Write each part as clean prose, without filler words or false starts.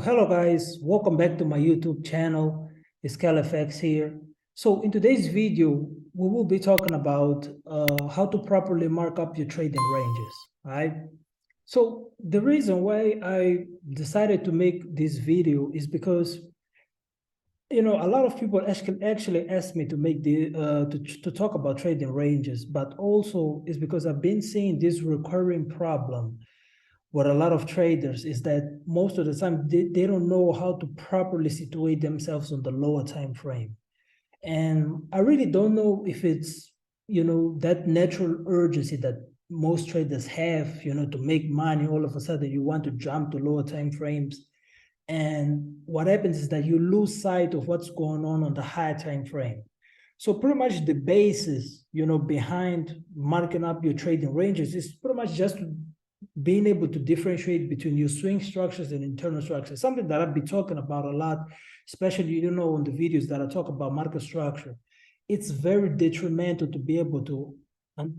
Hello guys, welcome back to my YouTube channel. It's LTFs here. So in today's video, we will be talking about how to properly mark up your trading ranges, right? So the reason why I decided to make this video is because a lot of people actually ask me to make the to talk about trading ranges, but also is because I've been seeing this recurring problem with a lot of traders is that most of the time they don't know how to properly situate themselves on the lower time frame. And I really don't know if it's that natural urgency that most traders have to make money. All of a sudden you want to jump to lower time frames, and what happens is that you lose sight of what's going on the higher time frame. So pretty much the basis behind marking up your trading ranges is pretty much just being able to differentiate between your swing structures and internal structures, something that I've been talking about a lot, especially, on the videos that I talk about market structure. It's very detrimental to be able to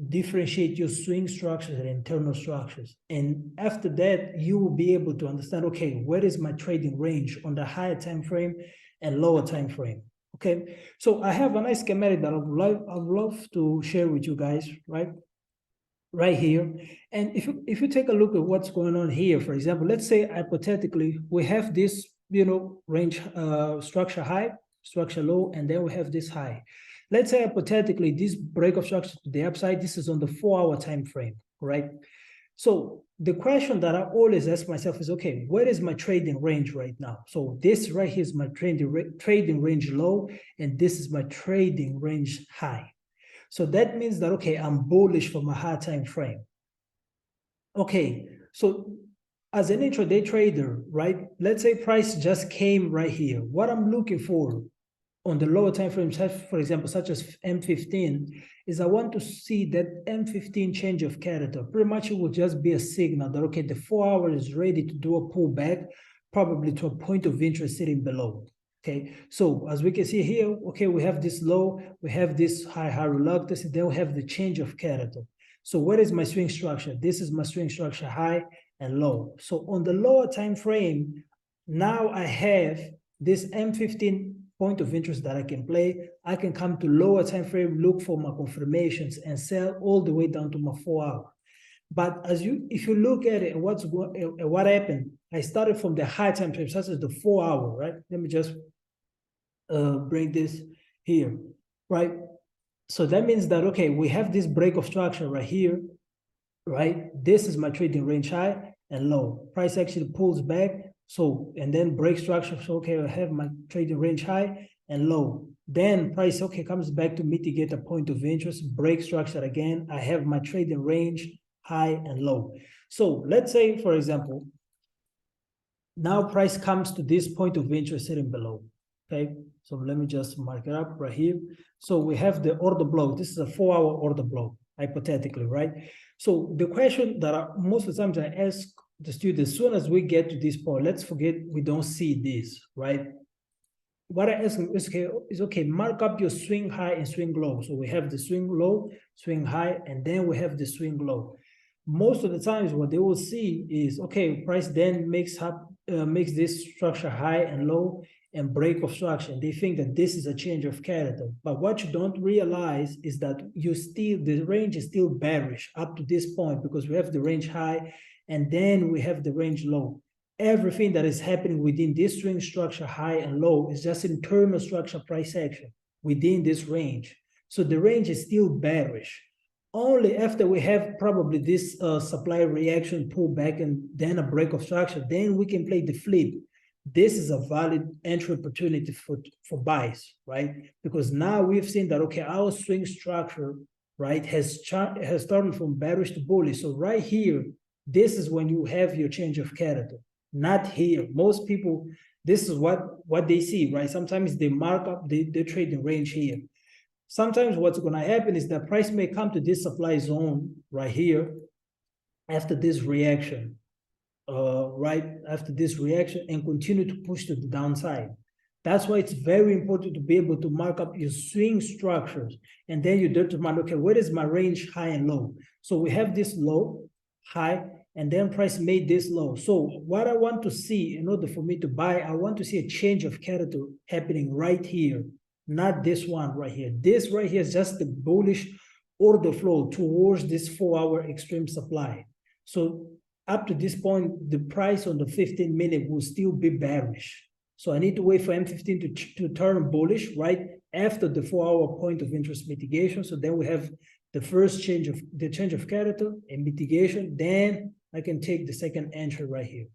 differentiate your swing structures and internal structures. And after that, you will be able to understand, okay, where is my trading range on the higher time frame and lower time frame? Okay, so I have a nice schematic that I'd love to share with you guys, right here. And if you take a look at what's going on here, for example, let's say hypothetically we have this range structure high, structure low, and then we have this high. Let's say hypothetically this break of structure to the upside, this is on the 4-hour time frame, right? So the question that I always ask myself is, okay, where is my trading range right now? So this right here is my trading range low, and this is my trading range high. So that means that, okay, I'm bullish for my high time frame. Okay, so as an intraday trader, right, let's say price just came right here. What I'm looking for on the lower time frame, for example, such as M15, is I want to see that M15 change of character. Pretty much it will just be a signal that, okay, the 4-hour is ready to do a pullback, probably to a point of interest sitting below. Okay, so as we can see here, okay, we have this low, we have this high reluctance, and then we have the change of character. So what is my swing structure? This is my swing structure, high and low. So on the lower time frame, now I have this M15 point of interest that I can play. I can come to lower time frame, look for my confirmations, and sell all the way down to my 4-hour. But if you look at it, what happened? I started from the high time frame, such as the 4-hour, right? Let me just bring this here, right? So that means that, okay, we have this break of structure right here, right? This is my trading range high and low. Price actually pulls back, so, and then break structure. So, okay, I have my trading range high and low. Then price, okay, comes back to mitigate a point of interest, break structure again. I have my trading range high and low. So let's say, for example, now price comes to this point of interest sitting below. Okay, so let me just mark it up right here. So we have the order block. This is a 4-hour order block, hypothetically, right? So the question that most of the times I ask the students, as soon as we get to this point, let's forget we don't see this, right? What I ask them is, okay, mark up your swing high and swing low. So we have the swing low, swing high, and then we have the swing low. Most of the times what they will see is, okay, price then makes this structure high and low and break of structure. They think that this is a change of character. But what you don't realize is that the range is still bearish up to this point, because we have the range high and then we have the range low. Everything that is happening within this swing structure high and low is just internal structure price action within this range. So the range is still bearish. Only after we have probably this supply reaction pullback and then a break of structure, then we can play the flip. This is a valid entry opportunity for buys, right? Because now we've seen that, okay, our swing structure, right, has started from bearish to bullish. So right here, this is when you have your change of character, not here. Most people, this is what they see, right? Sometimes they mark up the trading range here. Sometimes what's going to happen is that price may come to this supply zone right here after this reaction, right after this reaction, and continue to push to the downside. That's why it's very important to be able to mark up your swing structures, and then you determine, okay, where is my range high and low? So we have this low, high, and then price made this low. So what I want to see in order for me to buy, I want to see a change of character happening right here, not this one right here. This right here is just the bullish order flow towards this 4-hour extreme supply. So up to this point, the price on the 15-minute will still be bearish. So I need to wait for M15 to turn bullish right after the 4-hour point of interest mitigation. So then we have the first change of character and mitigation. Then I can take the second entry right here.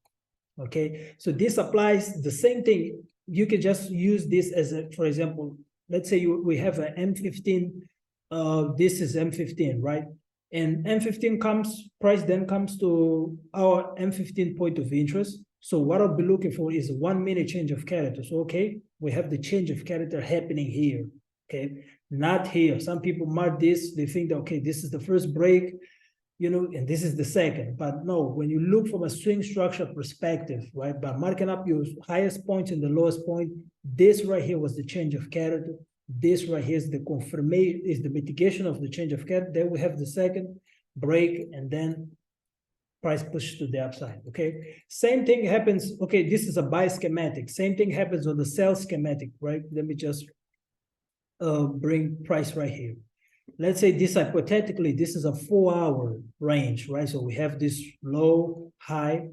Okay, so this applies the same thing. You can just use this as a, for example, let's say we have an M15. This is M15, right? And M15 comes, price then comes to our M15 point of interest. So what I'll be looking for is a 1 minute change of character. So, okay, we have the change of character happening here, okay? Not here. Some people mark this, they think that, okay, this is the first break, you know, and this is the second. But no, when you look from a swing structure perspective, right, by marking up your highest point and the lowest point, this right here was the change of character. This right here is the confirmation, is the mitigation of the change of character. Then we have the second break, and then price push to the upside, okay? Same thing happens, okay, this is a buy schematic. Same thing happens on the sell schematic, right? Let me just bring price right here. Let's say this, hypothetically, this is a 4-hour range, right? So we have this low, high,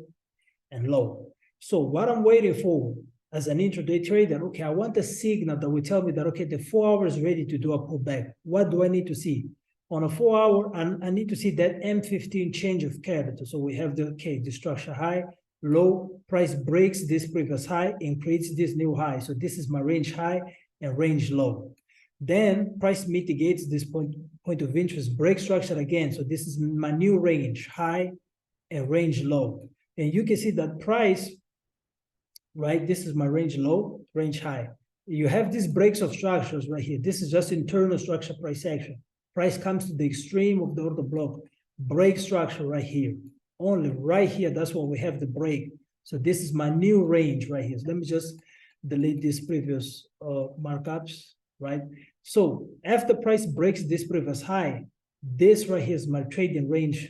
and low. So what I'm waiting for as an intraday trader, okay, I want a signal that will tell me that, okay, the 4 hours is ready to do a pullback. What do I need to see? On a 4-hour, I need to see that M15 change of character. So we have the, okay, the structure high, low, price breaks this previous high and creates this new high. So this is my range high and range low. Then price mitigates this point of interest, break structure again. So this is my new range, high and range low. And you can see that price, right, this is my range low, range high. You have these breaks of structures right here. This is just internal structure price action. Price comes to the extreme of the order block, break structure right here. Only right here, that's why we have the break. So this is my new range right here. So let me just delete these previous markups, right? So after price breaks this previous high, this right here is my trading range.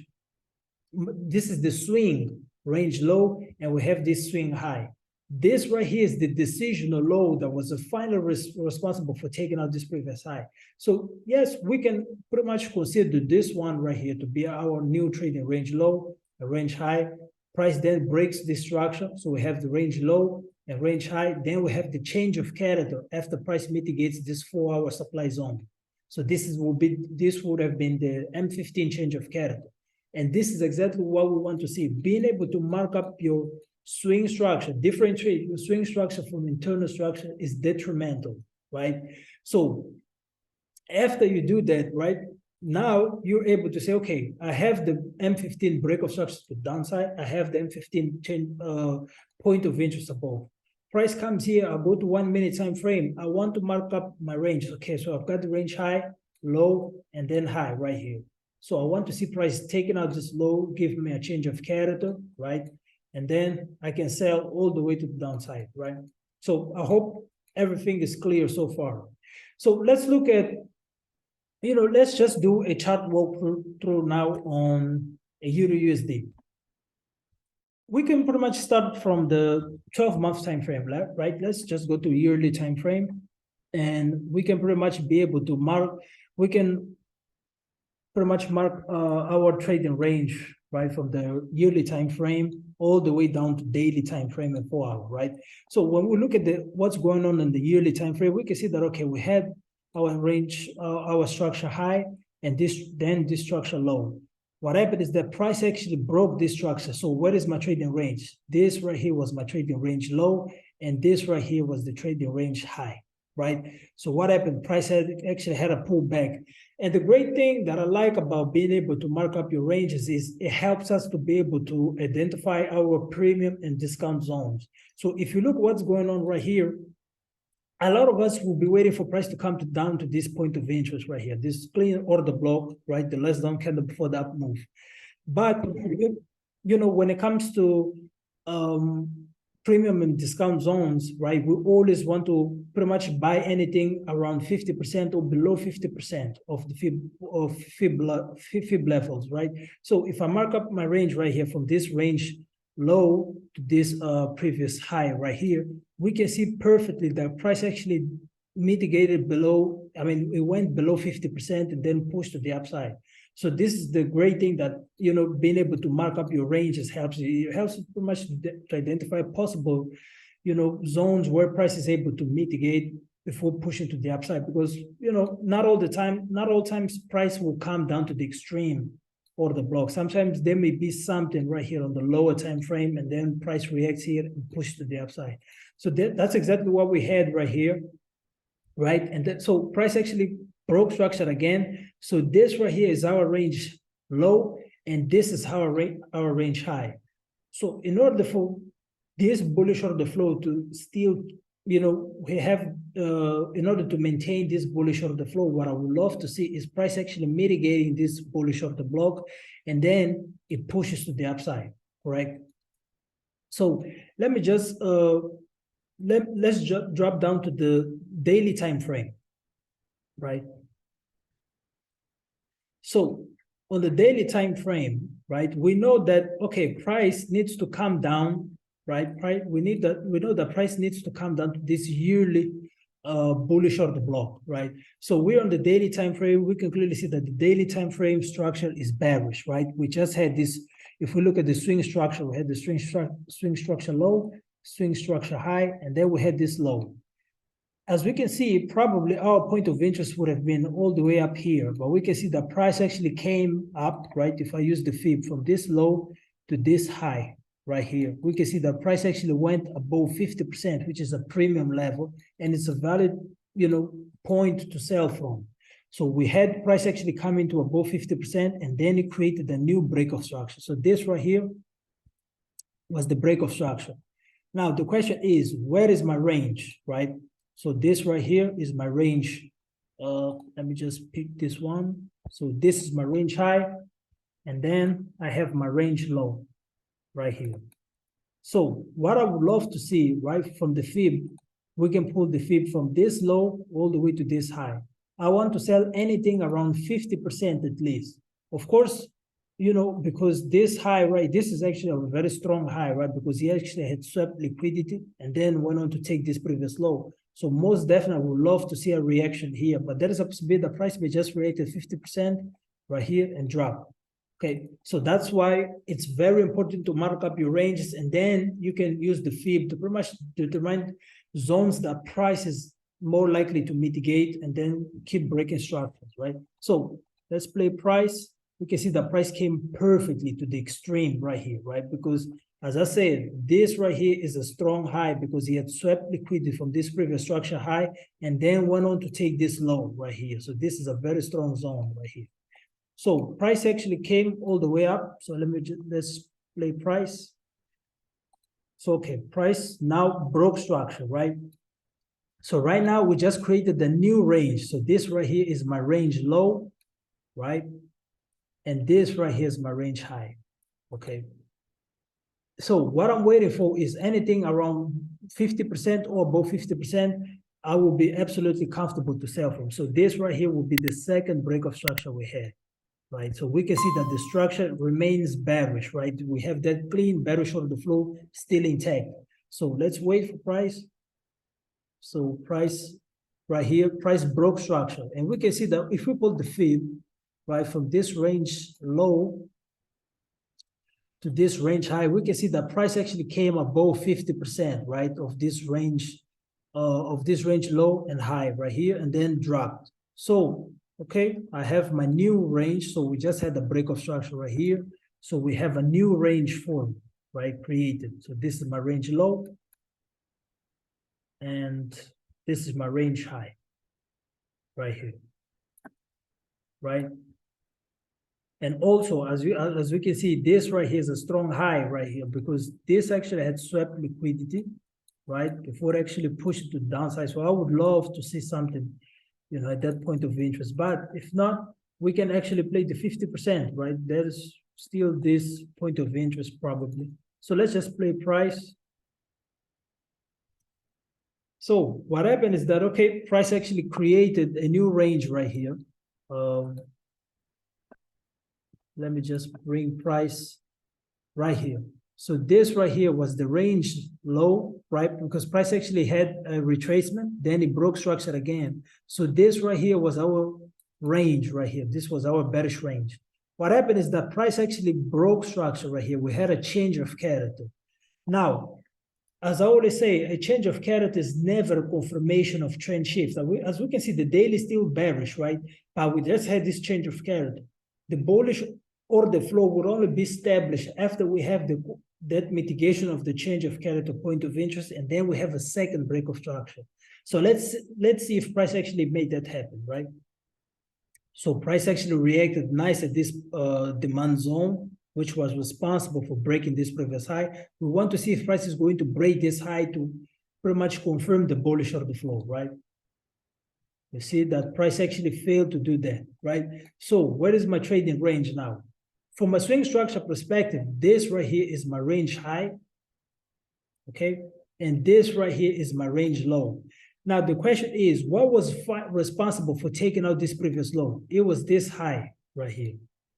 This is the swing range low, and we have this swing high. This right here is the decisional low that was the final responsible for taking out this previous high. So yes, we can pretty much consider this one right here to be our new trading range low, a range high. Price then breaks this structure. So we have the range low and range high. Then we have the change of character after price mitigates this 4-hour supply zone. So this would have been the M15 change of character. And this is exactly what we want to see. Being able to mark up your swing structure, differentiate your swing structure from internal structure is detrimental, right? So after you do that, right, now you're able to say, okay, I have the M15 break of structure to the downside. I have the M15 change, point of interest above. Price comes here, I'll go to 1 minute time frame. I want to mark up my range. Okay, so I've got the range high, low, and then high right here. So I want to see price taking out this low, give me a change of character, right? And then I can sell all the way to the downside, right? So I hope everything is clear so far. So let's look at, you know, let's just do a chart walkthrough now on a Euro USD. We can pretty much start from the 12-month time frame, right? Let's just go to yearly time frame, and we can pretty much be able to mark, we can pretty much mark our trading range, right, from the yearly time frame all the way down to daily time frame and 4 hour, right? So when we look at what's going on in the yearly time frame, we can see that, okay, we had our range, our structure high, and this structure low. What happened is that price actually broke this structure. So what is my trading range? This right here was my trading range low, and this right here was the trading range high, right? So what happened? Price actually had a pullback. And the great thing that I like about being able to mark up your ranges is it helps us to be able to identify our premium and discount zones. So if you look what's going on right here, a lot of us will be waiting for price to come down to this point of interest right here, this clean order block, right? The less down candle before the up move. But, you know, when it comes to premium and discount zones, right, we always want to pretty much buy anything around 50% or below 50% of the fib levels, right? So if I mark up my range right here from this range low to this previous high right here, we can see perfectly that price actually mitigated below, I mean, it went below 50% and then pushed to the upside. So this is the great thing that, you know, being able to mark up your ranges helps you. It helps pretty much to identify possible, you know, zones where price is able to mitigate before pushing to the upside. Because, you know, not all times price will come down to the extreme or the block. Sometimes there may be something right here on the lower time frame, and then price reacts here and pushes to the upside. So that's exactly what we had right here, right? And so price actually broke structure again. So this right here is our range low, and this is our range high. So in order for this bullish order flow to still, you know, we have in order to maintain this bullish order flow, what I would love to see is price actually mitigating this bullish order block, and then it pushes to the upside, correct? So let me just let's drop down to the daily time frame, right? So on the daily time frame, right, we know that, okay, price needs to come down, right? We know that price needs to come down to this yearly bullish order block, right? So we're on the daily time frame. We can clearly see that the daily time frame structure is bearish, right? We just had this. If we look at the swing structure, we had the swing structure low, swing structure high, and then we had this low. As we can see, probably our point of interest would have been all the way up here, but we can see the price actually came up, right? If I use the fib from this low to this high right here, we can see the price actually went above 50%, which is a premium level, and it's a valid, you know, point to sell from. So we had price actually come into above 50%, and then it created a new break of structure. So this right here was the break of structure. Now the question is, where is my range, right? So this right here is my range. Let me just pick this one. So this is my range high, and then I have my range low right here. So what I would love to see, right, from the fib, we can pull the fib from this low all the way to this high. I want to sell anything around 50% at least. Of course, you know, because this high, right, this is actually a very strong high, right, because he actually had swept liquidity and then went on to take this previous low. So most definitely would love to see a reaction here, but there is a possibility the price may just react at 50% right here and drop. Okay, so that's why it's very important to mark up your ranges, and then you can use the fib to pretty much determine zones that price is more likely to mitigate, and then keep breaking structures, right? So let's play price. We can see the price came perfectly to the extreme right here, right? Because as I said, this right here is a strong high because he had swept liquidity from this previous structure high and then went on to take this low right here. So this is a very strong zone right here. So price actually came all the way up. So let's play price. So okay, price now broke structure, right? So right now we just created the new range. So this right here is my range low, right? And this right here is my range high, okay? So what I'm waiting for is anything around 50% or above 50%, I will be absolutely comfortable to sell from. So this right here will be the second break of structure we had, right? So we can see that the structure remains bearish, right? We have that clean bearish order flow still intact. So let's wait for price. So price right here, price broke structure. And we can see that if we pull the fib, right, from this range low to this range high, we can see that price actually came above 50%, right, of this range low and high right here, and then dropped. So, okay, I have my new range. So we just had the break of structure right here. So we have a new range formed, right, created. So this is my range low, and this is my range high right here, right? And also, as we can see, this right here is a strong high right here because this actually had swept liquidity, right, before actually pushing to the downside. So I would love to see something, you know, at that point of interest. But if not, we can actually play the 50%, right? There's still this point of interest probably. So let's just play price. So what happened is that, okay, price actually created a new range right here. Let me just bring price right here. So this right here was the range low, right? Because price actually had a retracement, then it broke structure again. So this right here was our range right here. This was our bearish range. What happened is that price actually broke structure right here. We had a change of character. Now, as I always say, a change of character is never a confirmation of trend shift. As we can see, the daily is still bearish, right? But we just had this change of character. The bullish or the flow would only be established after we have that mitigation of the change of character point of interest, and then we have a second break of structure. So let's see if price actually made that happen, right? So price actually reacted nice at this demand zone, which was responsible for breaking this previous high. We want to see if price is going to break this high to pretty much confirm the bullish order flow, right? You see that price actually failed to do that, right? So where is my trading range now? From a swing structure perspective, this right here is my range high, okay? And this right here is my range low. Now, the question is, what was responsible for taking out this previous low? It was this high right here,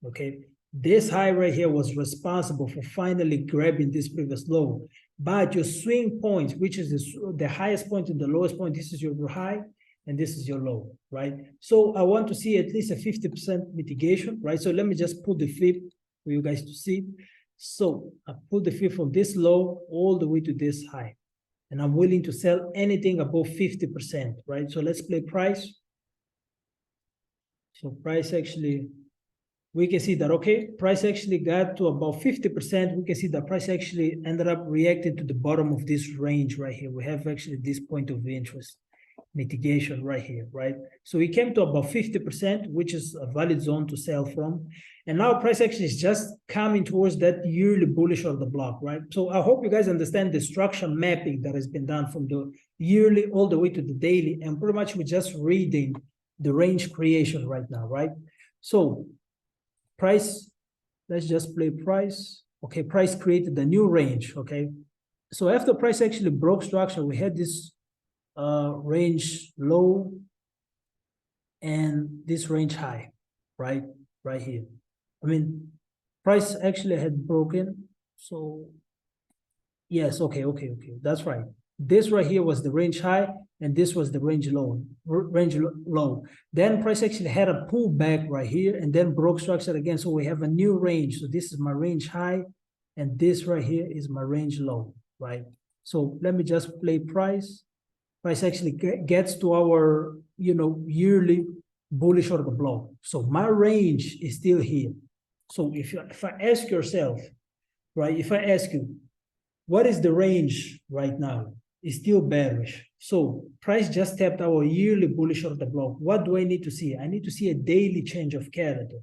okay? This high right here was responsible for finally grabbing this previous low. But your swing point, which is the highest point and the lowest point, this is your high and this is your low, right? So I want to see at least a 50% mitigation, right? So let me just pull the fib for you guys to see. So I pull the fib from this low all the way to this high. And I'm willing to sell anything above 50%, right? So let's play price. So price actually, we can see that, okay, price actually got to about 50%. We can see that price actually ended up reacting to the bottom of this range right here. We have actually this point of interest mitigation right here, right? So we came to about 50%, which is a valid zone to sell from. And now price actually is just coming towards that yearly bullish of the block, right? So I hope you guys understand the structure mapping that has been done from the yearly all the way to the daily. And pretty much we're just reading the range creation right now, right? So price, let's just play price. Okay, price created a new range, okay? So after price actually broke structure, we had this range low and this range high, right here. I mean, price actually had broken. So yes, okay, that's right. This right here was the range high and this was the range low. Then price actually had a pullback right here and then broke structure again. So we have a new range. So this is my range high and this right here is my range low, right? So let me just play price. Price actually gets to our, yearly bullish order block. So my range is still here. So if I ask yourself, right, if I ask you, what is the range right now? It's still bearish. So price just tapped our yearly bullish order block. What do I need to see? I need to see a daily change of character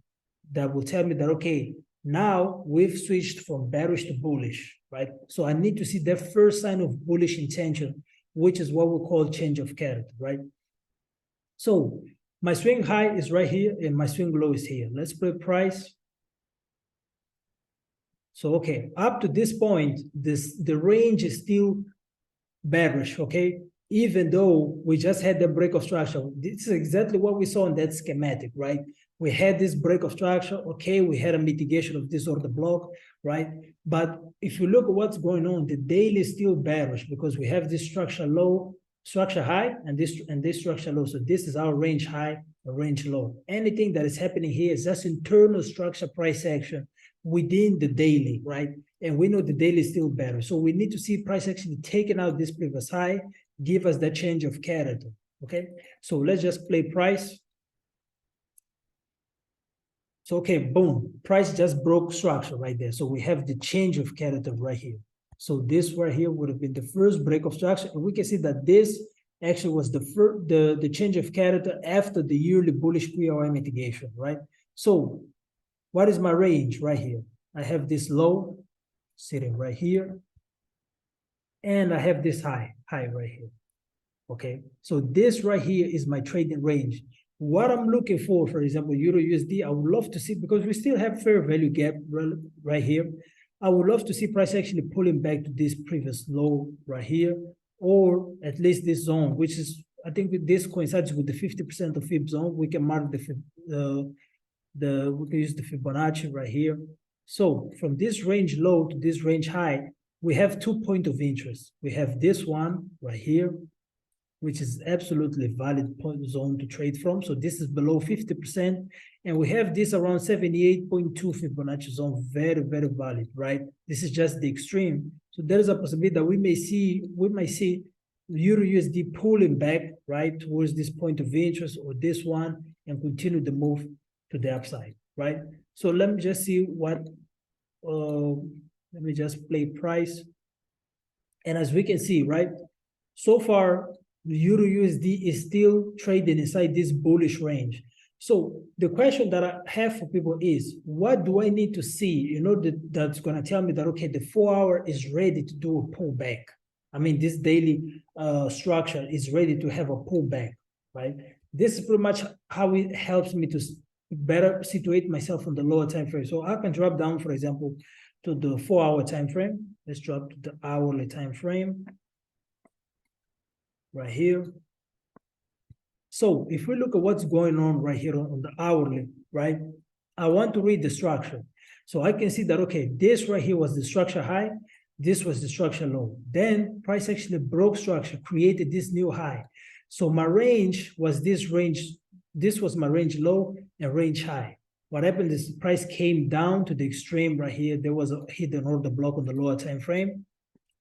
that will tell me that, okay, now we've switched from bearish to bullish, right? So I need to see the first sign of bullish intention, which is what we call change of character, right? So my swing high is right here and my swing low is here. Let's play price. So, okay, up to this point, the range is still bearish, okay? Even though we just had the break of structure. This is exactly what we saw in that schematic, right? We had this break of structure, okay, we had a mitigation of this order block, right? But if you look at what's going on, the daily is still bearish because we have this structure low, structure high, and this structure low. So this is our range high, range low. Anything that is happening here is just internal structure price action within the daily, right? And we know the daily is still bearish. So we need to see price actually taking out this previous high, give us that change of character, okay? So let's just play price. So, okay, boom, price just broke structure right there. So we have the change of character right here. So this right here would have been the first break of structure. And we can see that this actually was the change of character after the yearly bullish PRI mitigation, right? So what is my range right here? I have this low sitting right here. And I have this high right here, okay? So this right here is my trading range. What I'm looking for example, Euro USD, I would love to see, because we still have fair value gap right here. I would love to see price actually pulling back to this previous low right here, or at least this zone, which is, I think this coincides with the 50% of Fib zone. We can mark we can use the Fibonacci right here. So from this range low to this range high, we have 2 points of interest. We have this one right here, which is absolutely valid point zone to trade from. So this is below 50%. And we have this around 78.2 Fibonacci zone, very, very valid, right? This is just the extreme. So there is a possibility that we might see Euro USD pulling back, right, towards this point of interest or this one and continue the move to the upside, right? So let me just see what, let me just play price. And as we can see, right, so far, the Euro USD is still trading inside this bullish range. So the question that I have for people is, what do I need to see, that's going to tell me that, okay, the 4 hour is ready to do a pullback. I mean, this daily structure is ready to have a pullback, right? This is pretty much how it helps me to better situate myself on the lower time frame. So I can drop down, for example, to the 4 hour time frame. Let's drop to the hourly time frame right here. So if we look at what's going on right here on the hourly, right, I want to read the structure. So I can see that, okay, this right here was the structure high, this was the structure low. Then price actually broke structure, created this new high. So my range was this range, this was my range low and range high. What happened is the price came down to the extreme right here. There was a hidden order block on the lower time frame.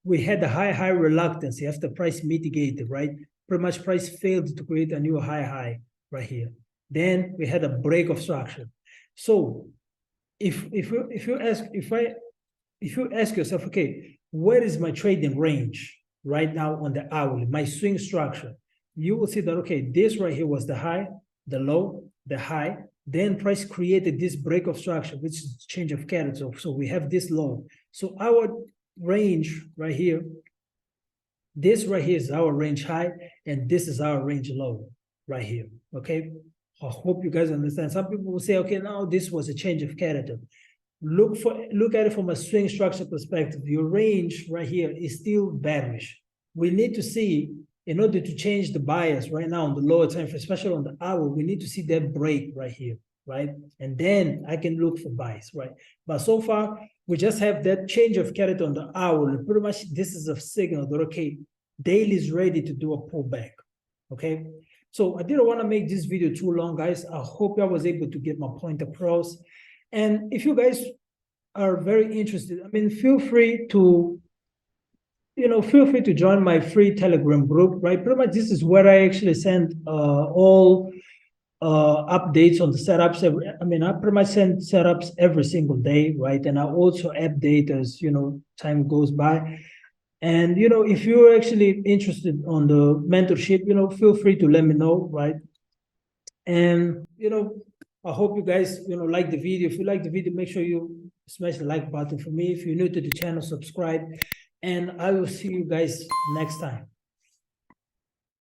We had a high reluctance after price mitigated, right? Pretty much price failed to create a new high right here. Then we had a break of structure. So if you ask yourself, okay, where is my trading range right now on the hourly, my swing structure? You will see that, okay, this right here was the high, the low, the high. Then price created this break of structure, which is change of character. So we have this low. So our range right here, this right here is our range high, and this is our range low right here, okay? I hope you guys understand. Some people will say, okay, now this was a change of character. Look at it from a swing structure perspective. Your range right here is still bearish. We need to see, in order to change the bias right now on the lower time frame, especially on the hour, we need to see that break right here, right? And then I can look for buys, right? But so far, we just have that change of character on the hour. Pretty much this is a signal that, okay, daily is ready to do a pullback, okay? So I didn't want to make this video too long, guys. I hope I was able to get my point across. And if you guys are very interested, I mean, feel free to join my free Telegram group, right? Pretty much this is where I actually send all updates on the setups. I pretty much send setups every single day, right? And I also update as, time goes by. And, if you're actually interested on the mentorship, feel free to let me know, right? And, I hope you guys, like the video. If you like the video, make sure you smash the like button for me. If you're new to the channel, subscribe. And I will see you guys next time.